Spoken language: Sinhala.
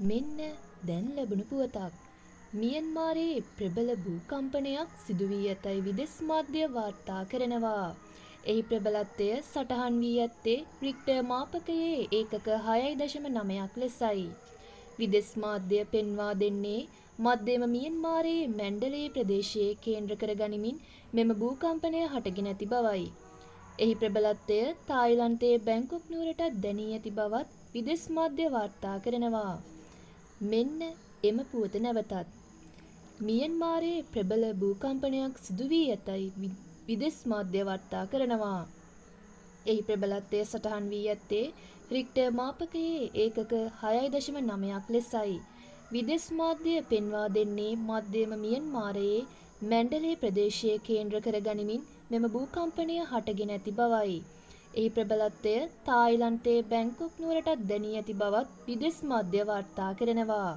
මෙන්න දැන් ලැබුණු පුවතක්. මියන්මාරයේ ප්‍රබල භූකම්පනයක් සිදු වී ඇතැයි විදෙස් මාධ්‍ය වාර්තා කරනවා. එහි ප්‍රබලත්වය සටහන් වී ඇත්තේ රික්ටර් මාපකයේ ඒකක 6.9ක් ලෙසයි. විදෙස් මාධ්‍ය පෙන්වා දෙන්නේ මධ්‍යම මියන්මාරයේ මැන්ඩලේ ප්‍රදේශයේ කේන්ද්‍ර කර ගනිමින් මෙම භූකම්පනය හටගෙන ඇති බවයි. එහි ප්‍රබලත්වය තායිලන්තයේ බැංකොක් නුවරටත් දැනී ඇති බවත් විදෙස් මාධ්‍ය වාර්තා කරනවා. මෙන්න එම පුවත නැවතත්. මියන්මාරයේ ප්‍රබල භූකම්පනයක් සිදු වී ඇතැයි විදෙස් මාධ්‍ය වාර්තා කරනවා. එහි ප්‍රබලත්වය සටහන් වී ඇත්තේ රික්ටර් මාපකයේ ඒකක 6.9ක් ලෙසයි. විදෙස් මාධ්‍ය පෙන්වා දෙන්නේ මධ්‍යම මියන්මාරයේ මැන්ඩලේ ප්‍රදේශයේ කේන්ද්‍ර කර ගනිමින් මෙම භූකම්පනය හටගෙන ඇති බවයි. එහි ප්‍රබලත්වය තායිලන්තයේ බැංකොක් නුවරටත් දැනී ඇති බවත් විදෙස් මාධ්‍ය වාර්තා කරනවා.